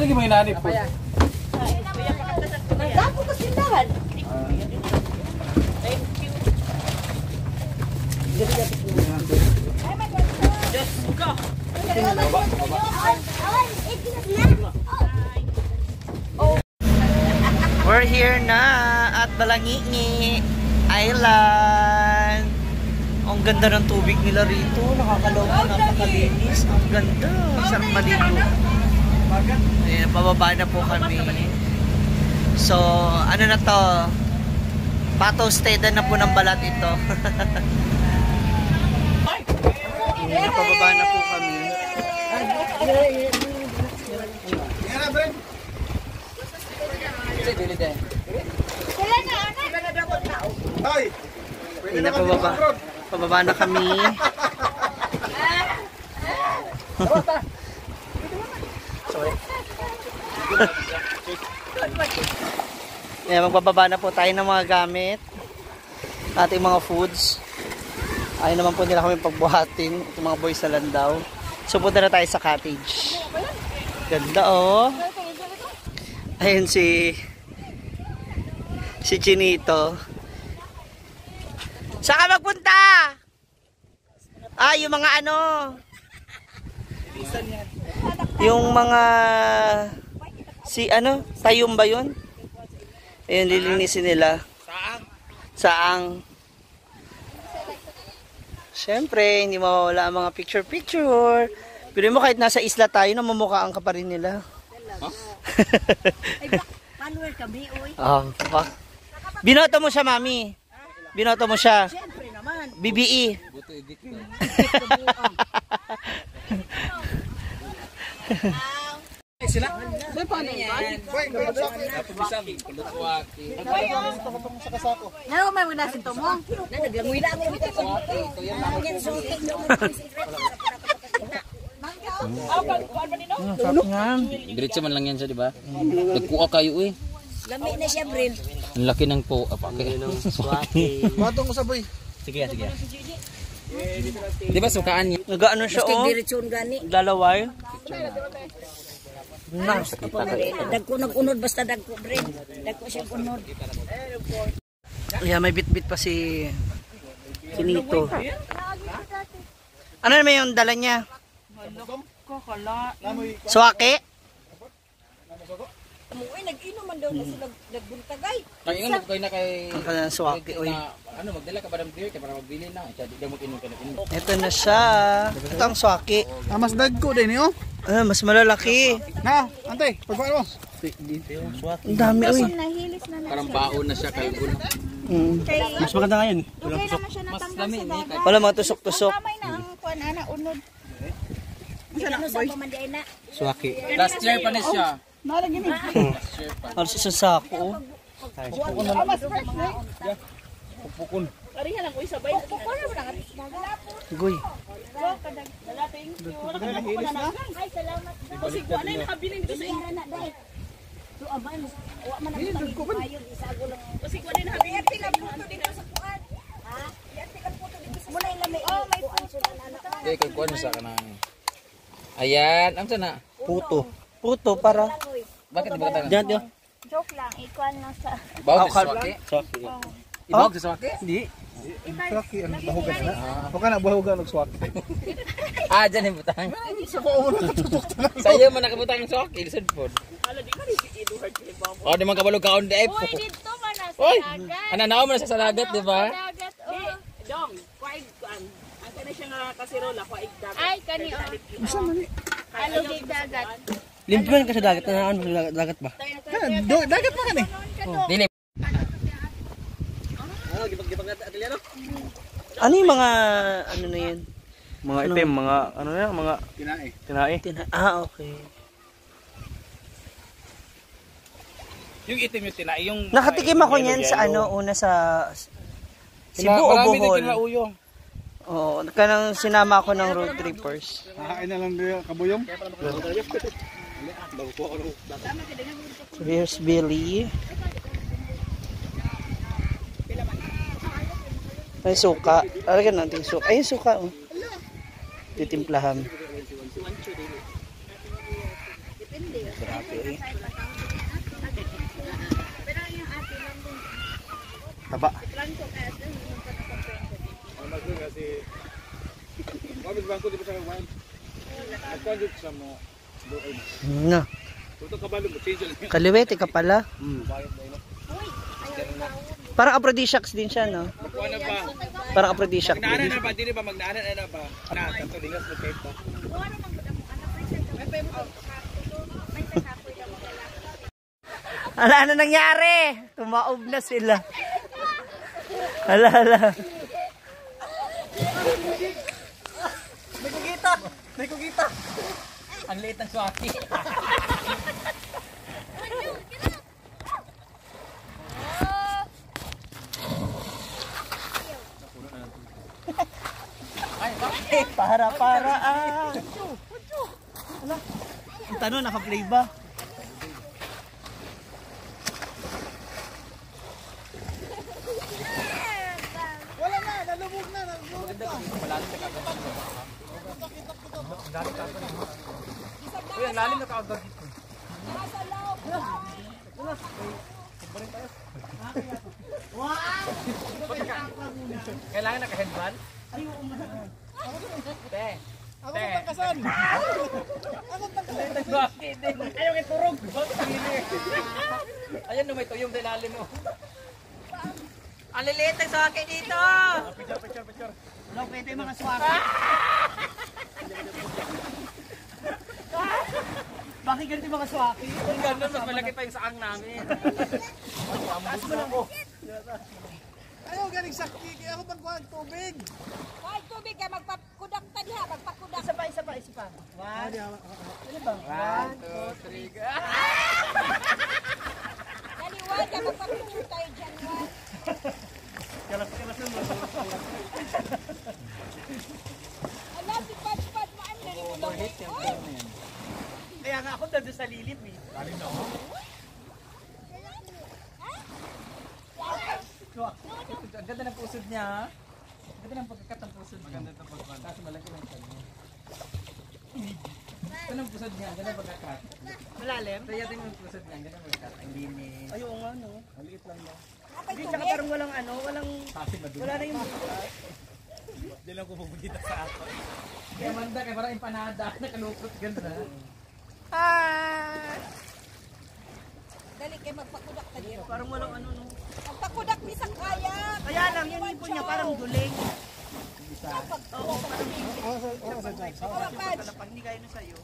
Lagi may nanip po. Dapo ka sindahan. Thank you. Just go. We're here na at Balangigi Island. Ang ganda ng tubig nila rito. Nakakaloka, napakalinis. Ang ganda. Sarap maligo. Ayan, pababa na po kami. So, ano na to? Patosted na po ng balat ito. Ayan, pababa na po kami. Ayan na, pababa na kami. Sorry. Ayan, magbababa na po tayo ng mga gamit, ating mga foods. Ayaw naman po nila kami pagbuhatin, itong mga boys na landaw. So punta na tayo sa cottage. Ganda oh. Ayun si Chinito. Saan ka magpunta? Ah, yung mga ano, yung mga tayong ba yun? Ayun, lilinisin nila. Saang. Siyempre, hindi mawawala ang mga picture. Pero mo kahit nasa isla tayo, namumukhaan ka pa rin nila. Follower kami, oy. Binoto mo siya, mami. Binoto mo siya. Siyempre naman. BBE. Buto edit ko. Sila? Saan paano yan? Ano may mga nasin to mo? Naglangoy lang mo. Diretso man lang yan siya, di ba? Nagkuha kayo eh. Lami na siya, Bril. Ang laki ng po. Batong ko sabay. Sige. Di ba sukaan niya? Nagaano siya Basta oh. diretsyon gani. Lalaway. Dagko nag-unod basta dagko, Bril. Dagko siya unod. Yeah, may bit-bit pa si Nito. Ano naman yung dala niya? Suwake? Uy, nag-inom man daw na sila nagbuntagay. Ingon ko kayo na kay... Ang suwake, uy. Ano, magdala ka ba ng beer para magbili na? Di ka mag-inom ka na. Ito na siya. Ito ang suwake. Mas dagko din yun. Mas malalaki. Na, ante, pagpaan mo. Ang dami, uy. Parang baon na siya kayo. Mas maganda ngayon. Mas dami. Wala mga tusok-tusok. Ano sa pamanday na? Suwake. Last year pa na siya. Halos isang sako. Pupukon. Parihan lang ko isabay. Guy. Ay, salamat. Kasi kung ano yung nakabiling dito sa inyo. To aman, wa man ang ayun isago lang. Kasi kung ano yung nakabiling dito Dito sa kuan. Ha? Yan tika puto dito sa muna ilami. Oh, may kuan sila anak. Hindi, kung kuwan sa kanang... Ayan, ang sana. Puto para. Bakit ba ka Diyan, diyan. Joke lang, ikuan na sa Bawag sa swaki? Ibawag sa swaki? Hindi. Swaki, ang bahugan na. Huwag ka na bahugan ng swaki. Dyan yung butang. Sa ko mo nakatutok na. Sa iyo man nakabutang yung swaki, lisod po. Hala, di ka rin si Eduard. Di man kabalog kaon di po. Uy, dito man na sa Oy, dagat. ananaw mo na sa salagat, di ba? Dagat, oh. Dong, kwaig kuan. Ang kana siya nga kasirola, kwaig dagat. Ay, kani, oh. Alugig dagat. Limpiman ka sa dagat. Dagat ba? Dagat pa ka ni. Dili Ano yung mga, ano na yan? Mga itim, mga ano na, mga tinae. Okay. Yung itim yung tinae, yung Nakatikim ako niyan sa una sa Cebu o Bohol. Oo, kanang sinama ako ng road trippers. Kakain na lang din kabuyong. So here's Billy. Ay, suka. Alagyan natin suka. Ay, suka. Oh. Titimplahan. Taba. Na. Kaliwete ka pala. Parang aphrodisiacs din siya, no? Parang aphrodisiac din. Magnanan na ba? Dili ba magnanan na ba? Na, katulingas mo tape ba? Ala, ano nangyari? Tumaob na sila. Ala. May kugita. Ang liit ng swaki. Para. Ala. Ang tanong, naka-play ba? Uy, ang lalim na kaagad dito. Kailangan naka-headband? Te. Ako tangkasan. Ayaw kay turog. Ayan na may tuyong sa ilalim mo. Ang liliit ng swaki dito! Picture. Wala pwede yung mga swaki. Bakit ganito yung mga swaki? Kung gano'n, mas malaki pa yung saang namin. Taas mo lang ko. Ayaw galing sakti. Kaya ako pagkuhan tubig. Ay, tubig ka, magpakudak ta diha, magpakudak. Isa pa. One. Ano ba? 1, 2, 3, go! Daliwan ka, magpakudak tayo dyan. Ala, si Pad mo, ang nari mo lang. Kaya nga ako doon sa lilim eh. Ang ganda ng pusod niya, ha? Ang ganda ng pagkakat ng pusod niya. Maganda ng pagkakat. Kasi malaki lang siya. Ito ng pusod niya, ang ganda ng pagkakat. Malalim? Kaya din yung pusod niya, ang ganda ng pagkakat. Ang linis. Ay, oo nga no. Maliit lang daw. Hindi, tsaka parang walang wala na yung Di lang ko pupunta sa ako. Kaya manda, kaya parang empanada. Nakalupot, ganda. Dali kayo, magpakudak ta diha. parang walang no. Magpakudak ni sa kaya. Kaya lang, yung ipon niya parang duling. Oo, parang pag hindi kayo na sa'yo.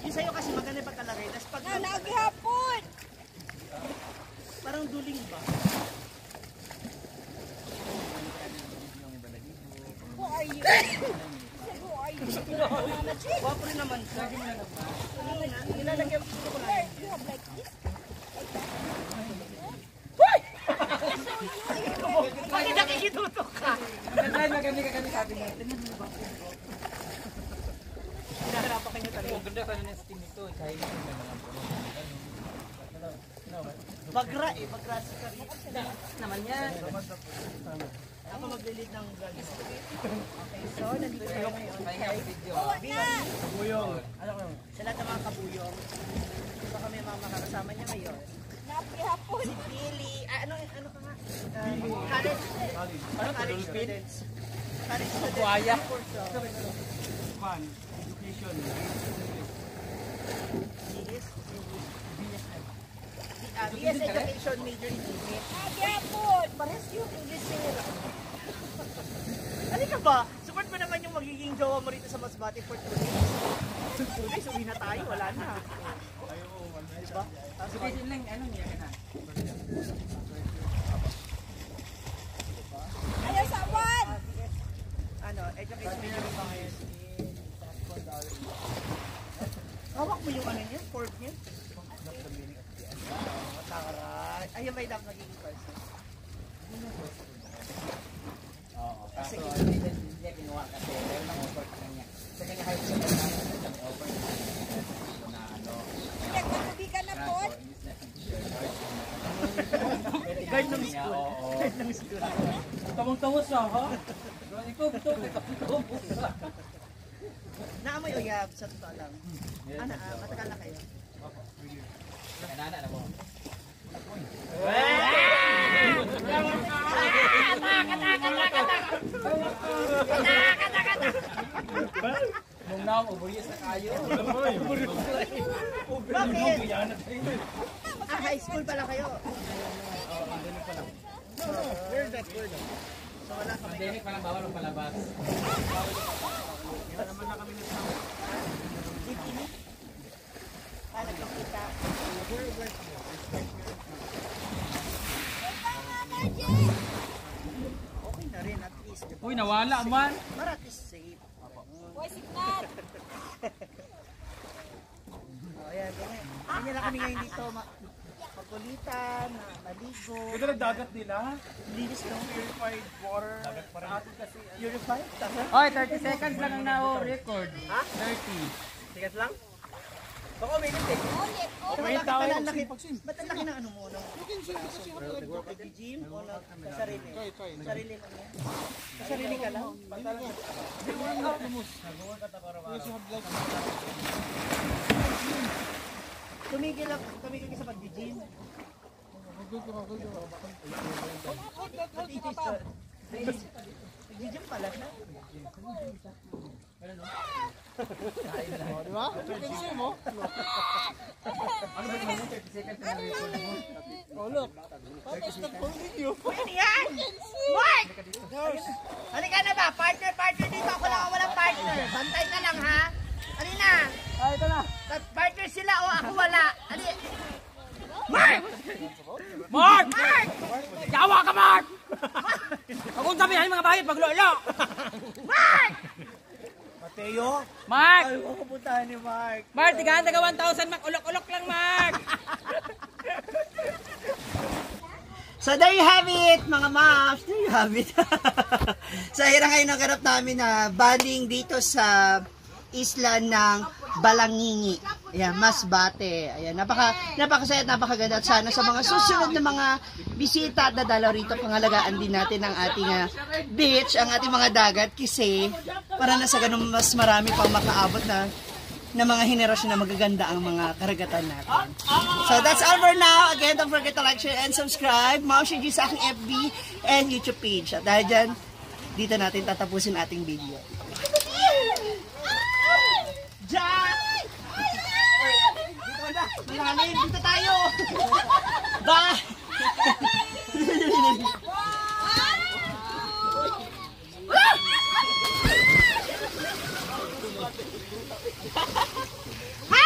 Yung sa'yo kasi maganda yung pagkalagay. Tapos pag Naghihapon. parang duling ba? Who are you? Who are you? Wapo rin naman siya. Nilalagyan ko lang. You have like this? Bakit nakikitutok ka? Maganda ka sabi niya. Hinaharapan kayo talaga. Ang ganda ka na ng steam nito. Kahit Bagra si Karin. naman yan. Ako maglilid ng vlog. Okay, so nandito tayo ngayon. Pahinga ang video. Buyong. Sa lahat ng mga kabuyong, ito kami mga makakasama niya ngayon. Naghihapon. Si Billy, ano ka nga? College students. College students. Buhaya. Fun. Education. BS Education major in English. Naghihapon. Parehas yung English sir. Ano ka ba? Support mo naman yung magiging jowa mo rito sa Masbate for 2 days. 2 days, uwi na tayo. Wala na. Diba? Sabihin lang, ano niya ka na? Ayun ba yung magiging person? Oo. Kaso hindi niya kinuha kasi meron ng offer sa kanya. Sa kanya kahit siya may offer na ano. Nagkakabigan na po. Guard ng school. Guard ng school. Tamang-tawa siya, ha? Ikaw, Naamoy uyab, sa totoo lang. Ano, matagal na kayo? Kanana na mo. Nung naong ubuyos na kayo. Bakit? High school pala kayo. Where that word? So wala kami. Pandemic pa lang, bawal ang palabas. Nagkikita. Okay na rin at least. Diba? Uy, nawala man. Para at least safe. Boy, signal. Ayan, ganyan. Ganyan lang kami ngayon dito. Makulitan, maligo. Ito na dagat nila. Linis no? Purified water. Dagat pa rin. Kasi Purified? Tama? Oy, 30 seconds lang ang na-record. Ha? 30. Sikat lang? Baka may kasi. Ulit. Bakit pala ang laki? Ba't ang laki ng ano mo? Nag-gym o sa sarili? Sa sarili lang yan? Sa sarili ka lang? Tumigil ka sa pag-gym. Nag-gym pala siya. di ba? Consume mo. Ano ba yung 30 seconds na na-record mo? Oh, look. Tapos nag-full video. Ano yan? Mark! Halika na ba? Partner dito. Ako lang ang walang partner. Bantay ka lang, ha? Ano na? Ah, ito na. Partner sila o ako wala. Ano? Mark! Mark! Mark! Yawa ka, Mark! Akong sabihan mga bayad pag lolo! Mark! Mateo? Mark! Ay, huwag pupuntahan ni Mark. Mark, tigahan taga 1,000, Mark. Ulok-ulok lang, Mark! So there you have it, mga moms. There you have it. So hirang ngayon naganap namin na banding dito sa isla ng Balangingi. Ayan, Masbate. Ayan, napakasaya at napakaganda. At sana sa mga susunod na mga bisita at dadalaw rito, pangalagaan din natin ang ating beach, ang ating mga dagat. Kasi para na sa ganun mas marami pang makaabot na mga henerasyon na magaganda ang mga karagatan natin. So that's all for now. Again, don't forget to like, share, and subscribe. Ma'am Shiji sa aking FB and YouTube page. At dahil dyan, dito natin tatapusin ating video. Diyan! Dito na! Malalim! Dito tayo! Bye! Ha!